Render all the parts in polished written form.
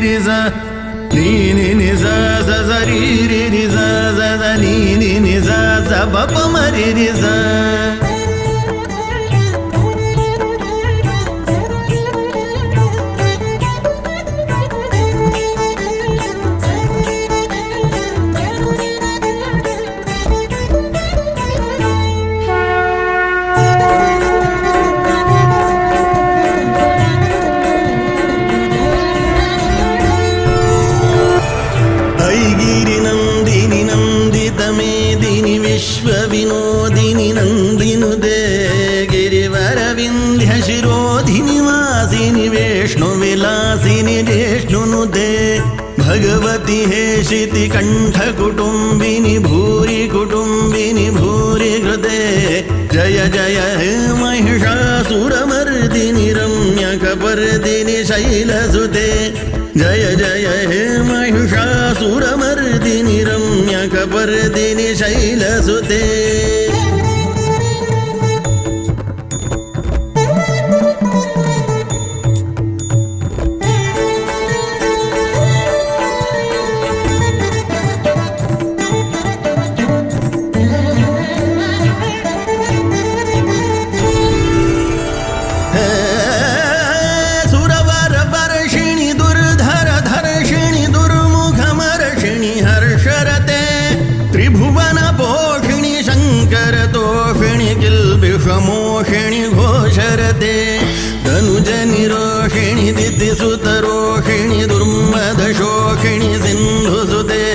ri sa ni ni ni sa sa sa ri ri ri sa sa sa ni ni ni sa sa pa pa ma ri ri sa. मेदिनि विश्वविनोदिनि नन्दिनुदे गिरिवरविन्ध्यशिरोधिनि वासिनि वेष्णुविलासिनि जिष्णुनुदे भगवति हेशिति कण्ठकुटुम्बिनि भूरि कुटुम्बिनि भूरि कृते जय जय हे महिषासुरमर्दिनि रम्यकपर्दिनि शैलसुते जय जय हे महिषासुरमर्दिनि रम्यकपर्दिनि शैलसुते. मोषिणि घोषरते धनुजनिरोषिणि दितिसुतरोषिणि दुर्मदशोषिणि सिन्धुसुते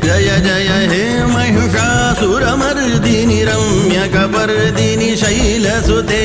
जय जय हे महिषासुरमर्दिनि रम्यकपर्दिनि शैलसुते.